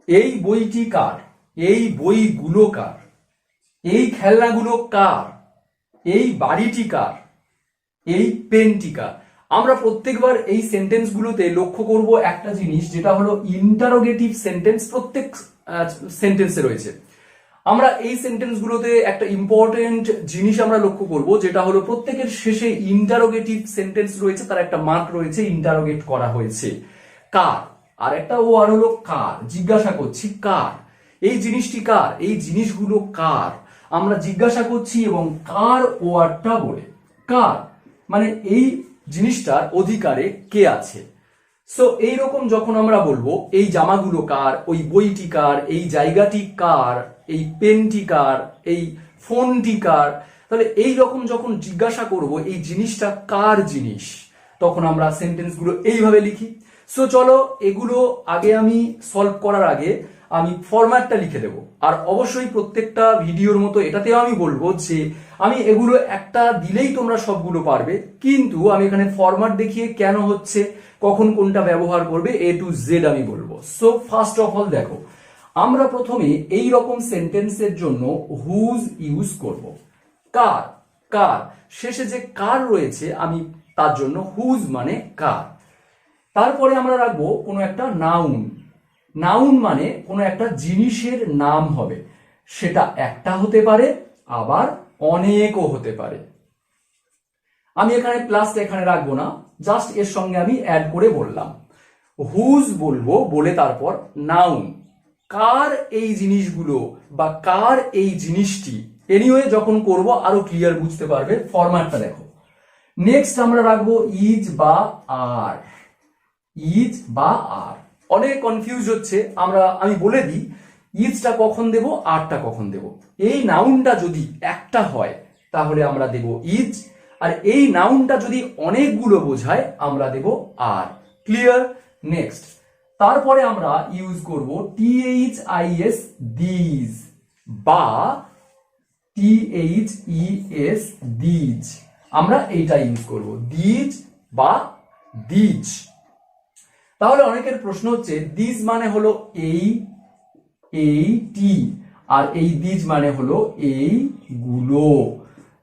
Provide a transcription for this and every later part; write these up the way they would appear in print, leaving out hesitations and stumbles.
এই বইটি কার, এই বইগুলো কার, এই খেলনাগুলো কার, এই বাড়িটি কার, এই পেনটি কার। আমরা প্রত্যেকবার এই সেন্টেন্সগুলোতে লক্ষ্য করব একটা জিনিস, যেটা হলো ইন্টারোগেটিভ সেন্টেন্স প্রত্যেক সেন্টেন্সে রয়েছে। আমরা এই সেন্টেন্সগুলোতে একটা ইম্পর্টেন্ট জিনিস আমরা লক্ষ্য করব, যেটা হলো প্রত্যেকের শেষে ইন্টারোগেটিভ সেন্টেন্স রয়েছে, তার একটা মার্ক রয়েছে, ইন্টারোগেট করা হয়েছে। কার, আর একটা ওয়ার্ড হলো কার, জিজ্ঞাসা করছি কার, এই জিনিসটি কার, এই জিনিসগুলো কার, আমরা জিজ্ঞাসা করছি এবং কার ওয়ার্ডটা বলে। কার মানে এই জিনিসটার অধিকারে কে আছে। সো এইরকম যখন আমরা বলবো এই জামাগুলো কার, ওই বইটি কার, এই জায়গাটি কার, এই পেনটি কার, এই ফোনটি কার, তাহলে এই রকম যখন জিজ্ঞাসা করব এই জিনিসটা কার জিনিস, তখন আমরা সেন্টেন্সগুলো এইভাবে লিখি। সো চলো এগুলো আগে আমি সলভ করার আগে আমি ফরম্যাটটা লিখে দেব। আর অবশ্যই প্রত্যেকটা ভিডিওর মতো এটাতেও আমি বলবো যে আমি এগুলো একটা দিলেই তোমরা সবগুলো পারবে, কিন্তু আমি এখানে ফরম্যাট দেখিয়ে কেন হচ্ছে, কখন কোনটা ব্যবহার করবে, A to Z আমি বলবো। সো ফার্স্ট অফ অল দেখো, আমরা প্রথমে এই রকম সেন্টেন্সের জন্য হুজ ইউজ করব। কার, কার শেষে যে কার রয়েছে আমি তার জন্য হুজ মানে কার। তারপরে আমরা রাখবো কোনো একটা নাউন। নাউন মানে কোনো একটা জিনিসের নাম হবে, সেটা একটা হতে পারে আবার অনেকও হতে পারে। আমি এখানে প্লাসটা এখানে রাখবো না, জাস্ট এর সঙ্গে আমি অ্যাড করে বললাম। হুজ বলবো, বলে তারপর নাউন, কার এই জিনিসগুলো বা কার এই জিনিসটি। এনিওয়ে যখন করব আরো ক্লিয়ার বুঝতে পারবে, ফরম্যাটটা দেখো। নেক্সট আমরা রাখবো ইজ বা আর। ইজ বা আর অনেক কনফিউজ হচ্ছে, আমি বলে দিই ইজটা কখন দেব, আরটা কখন দেব। এই নাউনটা যদি একটা হয় তাহলে আমরা দেব ইজ, আর এই নাউনটা যদি অনেকগুলো বোঝায় আমরা দেব আর। ক্লিয়ার? নেক্সট তারপরে আমরা ইউজ করব THIS দিজ বা THES দিজ, আমরা এইটা ইউজ করব, দিজ বা দিজ। তাহলে অনেকের প্রশ্ন হচ্ছে দিজ মানে হলো এইটি, আর এই দিজ মানে হলো এইগুলো।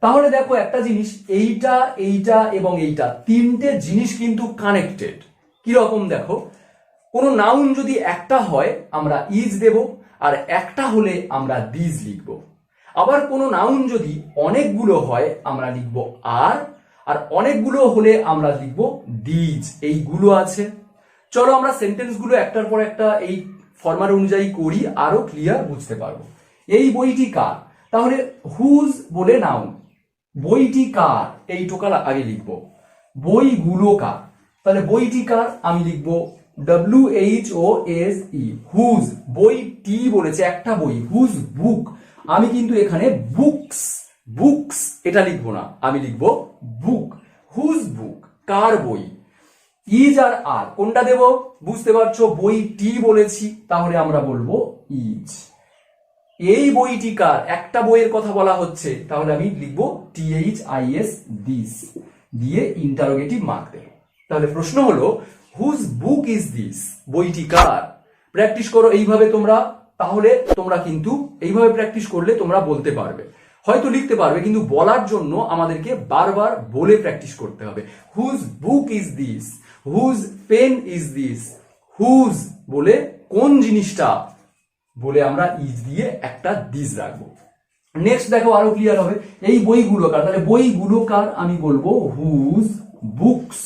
তাহলে দেখো একটা জিনিস, এইটা, এইটা এবং এইটা তিনটে জিনিস কিন্তু কানেক্টেড। কি রকম দেখো, কোনো নাউন যদি একটা হয় আমরা ইজ দেব, আর একটা হলে আমরা দিজ লিখব। আবার কোনো নাউন যদি অনেকগুলো হয় আমরা লিখব আর অনেকগুলো হলে আমরা লিখব দিজ। এইগুলো আছে। চলো আমরা সেন্টেন্সগুলো একটার পর একটা এই ফরম্যাট অনুযায়ী করি, আরো ক্লিয়ার বুঝতে পারবো। এই বইটি কার, তাহলে হুজ বলে নাউন, বইটি কার এই টোকাল আগে লিখব। বইগুলো কার, তাহলে বইটি কার আমি লিখব WHOSE, হুজ। বইটি বলেছে একটা বই, হুজ বুক, আমি কিন্তু এখানে বুকস, বুকস এটা লিখবো না, আমি লিখবো বুক। হুজ বুক, কার বই। ইজ আর আর কোনটা দেব বুঝতে পারছো, বইটি বলেছি তাহলে আমরা বলবো ইজ। এই বইটি কার, একটা বইয়ের কথা বলা হচ্ছে, তাহলে আমি লিখবো THIS দিস দিয়ে ইন্টারোগেটিভ মার্ক দেব। তাহলে প্রশ্ন হলো হুজ বুক ইজ দিস, বইটি কার। প্র্যাকটিস করো এইভাবে তোমরা, তাহলে তোমরা কিন্তু এইভাবে প্র্যাকটিস করলে তোমরা বলতে পারবে, হয়তো লিখতে পারবে, কিন্তু বলার জন্য আমাদেরকে বারবার বলে প্র্যাকটিস করতে হবে। Whose book is this, whose pen is this, whose বলে কোন জিনিসটা বলে আমরা ইজ দিয়ে একটা দিস রাখবো। নেক্সট দেখো আরো ক্লিয়ার হবে, এই বইগুলো কার, তাহলে বইগুলো কার আমি বলবো হুজ বুকস,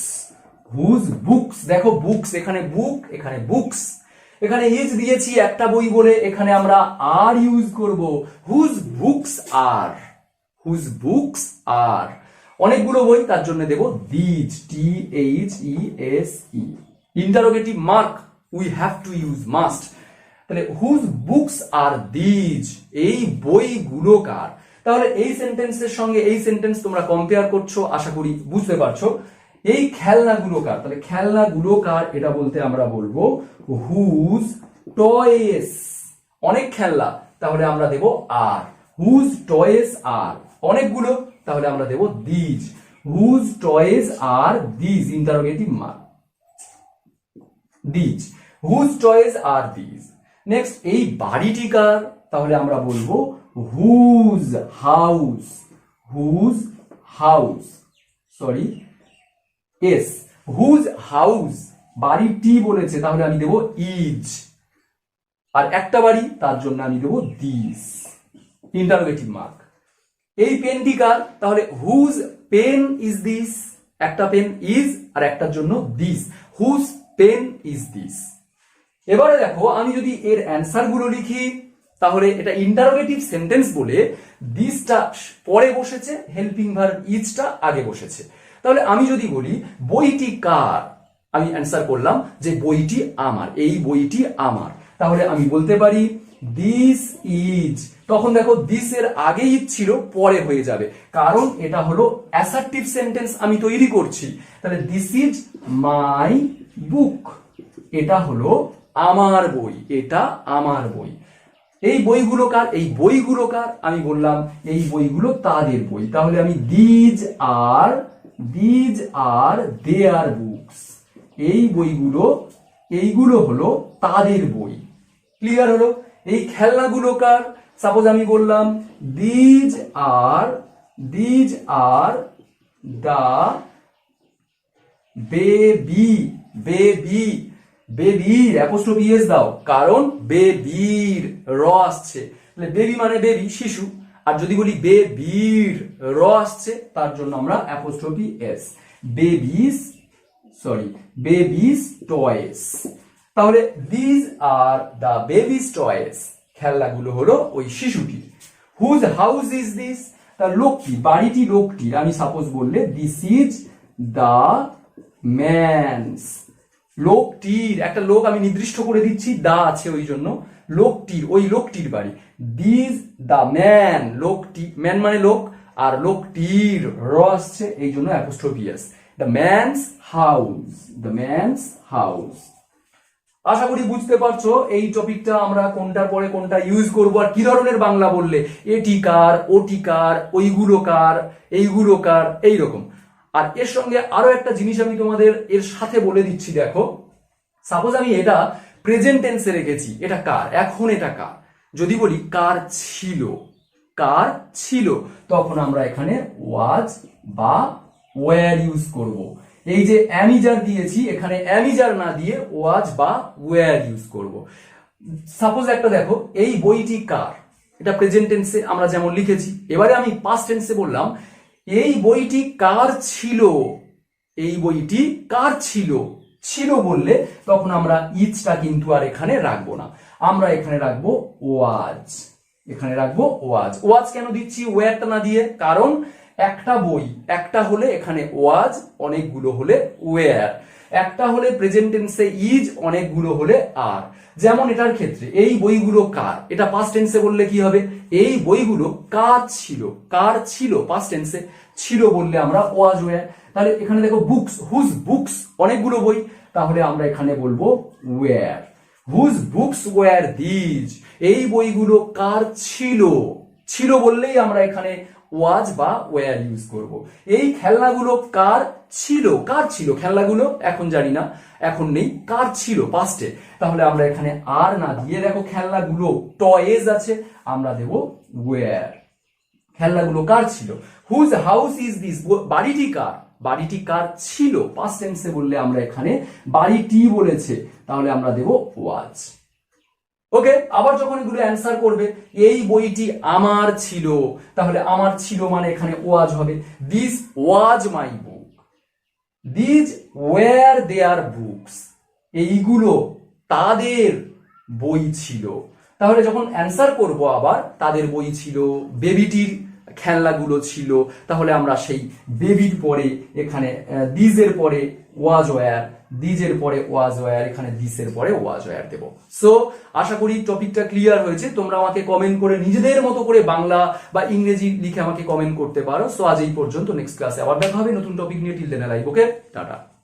হুজ বুকস। দেখো বুকস, এখানে বুক, এখানে বুকস, এখানে ইজ দিয়েছি একটা বই বলে, এখানে আমরা আর ইউজ করব, whose books are, whose books are. অনেকগুলো বই তার জন্য দেব these, THESE। Interrogative mark we have to use, must. তাহলে হুজ বুকস আর দিজ, এই বইগুলো কার। তাহলে এই সেন্টেন্সের সঙ্গে এই সেন্টেন্স তোমরা কম্পেয়ার করছো, আশা করি বুঝতে পারছো। এই খেলনাগুলো কার, তাহলে খেলনাগুলো কার এটা বলতে আমরা বলবো হুজ টয়েস, অনেক খেলনা তাহলে আমরা দেব আর, হুজ টয়েস আর। অনেকগুলো তাহলে আমরা দেব these, whose toys are these, interrogative mark these, whose toys are these. Next এই বাড়িটি কার, তাহলে আমরা বলবো whose house, whose house, sorry S, whose house, বাড়িটি বলেছে তাহলে আমি দেবো ইজ, আর একটা বাড়ি তার জন্য আমি দেবো দিস, ইন্টারোগেটিভ মার্ক। এই পেনটি কার, তাহলে হুজ পেন ইজ দিস, একটা পেন ইজ আর একটার জন্য this, whose pen is this. এবারে দেখো আমি যদি এর অ্যান্সার গুলো লিখি, তাহলে এটা ইন্টারোগেটিভ সেন্টেন্স বলে দিসটা পরে বসেছে, হেল্পিং ভার্ব ইজটা আগে বসেছে। তাহলে আমি যদি বলি বইটি কার, আমি অ্যান্সার করলাম যে বইটি আমার, এই বইটি আমার, তাহলে আমি বলতে পারি দিস ইজ, তখন দেখো দিস এর আগে ইজ ছিল, পরে হয়ে যাবে, কারণ এটা হলো অ্যাসার্টিভ সেন্টেন্স আমি তৈরি করছি। তাহলে দিস ইজ মাই বুক, এটা হলো আমার বই, এটা আমার বই। এই বইগুলো কার, এই বইগুলো কার, আমি বললাম এই বইগুলো তাদের বই, তাহলে আমি দিজ আর দেয়ার বুকস, এই বইগুলো, এইগুলো হলো তাদের বই। ক্লিয়ার হলো? এই খেলনাগুলো কার, সাপোজ আমি বললাম দিজ আর দা বেবির অ্যাপোস্ট্রফি এস দাও, কারণ বেবির র আসছে, তাহলে বেবি মানে বেবি শিশু, আর যদি বলি বেবির র আসছে তার জন্য আমরা অ্যাপোস্ট্রফি এস, বেবিস টয়েস। তাহলে these are the baby's toys, খেলনাগুলো হলো ওই শিশুটির। হুজ হাউস ইজ দিস, তার লোকটি, বাড়িটি লোকটির, আমি সাপোজ বললে দিস ইজ দা ম্যানস, লোকটির, একটা লোক আমি নির্দিষ্ট করে দিচ্ছি, দা আছে ওই জন্য, লোকটির, ওই লোকটির বাড়ি। দিস দা ম্যান, লোকটি, ম্যান মানে লোক, আর লোকটির র আসছে এই জন্য apostrophe S, the man's house, the man's house. আশা করি বুঝতে পারছো এই টপিকটা আমরা কোনটার পরে কোনটা ইউজ করব, আর কি ধরনের বাংলা বললে এটি কার, ওটি কার, ওইগুলো কার, এইগুলো কার, এইরকম। আর এর সঙ্গে আরো একটা জিনিস আমি তোমাদের এর সাথে বলে দিচ্ছি, দেখো সাপোজ আমি এটা প্রেজেন্ট টেন্সে রেখেছি, এটা কার, এখন এটা কার, যদি বলি কার ছিল, তখন আমরা এখানে ওয়াজ বা ওয়্যার ইউজ করব। এই যে অ্যামিজার দিয়েছি, এখানে অ্যামিজার না দিয়ে ওয়াজ বা ওয়্যার ইউজ করব। সাপোজ একটা দেখো, এই বইটি কার, এটা প্রেজেন্ট টেন্সে আমরা যেমন লিখেছি। এবারে আমি পাস্ট টেন্সে বললাম এই বইটি কার ছিল, এই বইটি কার ছিল, ছিল বললে তখন আমরা ইজটা কিন্তু আর এখানে রাখবো না, আমরা এখানে রাখবো ওয়াজ, এখানে রাখবো ওয়াজ। ওয়াজ কেন দিচ্ছি ওয়্যারটা না দিয়ে, কারণ একটা বই, একটা হলে এখানে ওয়াজ, অনেকগুলো হলে ওয়্যার, একটা হলে প্রেজেন্ট টেন্সে ইজ, অনেকগুলো হলে আর। যেমন এটার ক্ষেত্রে এই বইগুলো কার, এটা পাস্ট টেন্সে বললে কি হবে, এই বইগুলো কার ছিল পাস্ট টেন্সে, ছিল বললে আমরা ওয়াজ ওয়্যার। তাহলে এখানে দেখো বুকস, হুজ বুকস, অনেকগুলো বই, তাহলে আমরা এখানে বলবো were, whose books were these, এই বইগুলো কার ছিল বললেই আমরা এখানে ওয়াজ বা ওয়্যার ইউজ করব। এই খেলনাগুলো কার ছিল খেলনাগুলো এখন জানি না, এখন নেই, কার ছিল পাস্টে, তাহলে আমরা এখানে আর না দিয়ে দেখো খেলনাগুলো টয়েজ আছে, আমরা দেব ওয়্যার, খেলনাগুলো কার ছিল। হুজ হাউস ইজ দিস, বাড়িটি কার ছিল, পাস্ট টেন্সে বললে আমরা এখানে বাড়িটি বলেছে, তাহলে আমরা দেব ওয়াজ। ওকে, আবার যখন এগুলো অ্যান্সার করবে, এই বইটি আমার ছিল, তাহলে আমার ছিল মানে এখানে ওয়াজ হবে, this was my book, these were their books, এইগুলো তাদের বই ছিল। তাহলে যখন অ্যান্সার করব আবার তাদের বই ছিল, বেবিটির খেলনাগুলো ছিল, তাহলে আমরা সেই বেবির পরে এখানে দিজের পরে ওয়াজ ওয়্যার, দিজের পরে ওয়াজ ওয়্যার, এখানে দিসের পরে ওয়াজ ওয়্যার দেব। সো আশা করি টপিকটা ক্লিয়ার হয়েছে। তোমরা আমাকে কমেন্ট করে নিজেদের মতো করে বাংলা বা ইংরেজি লিখে আমাকে কমেন্ট করতে পারো। সো আজ এই পর্যন্ত, নেক্সট ক্লাসে আবার দেখা হবে নতুন টপিক নিয়ে। টিল দেন লাইভ, ওকে, টাটা।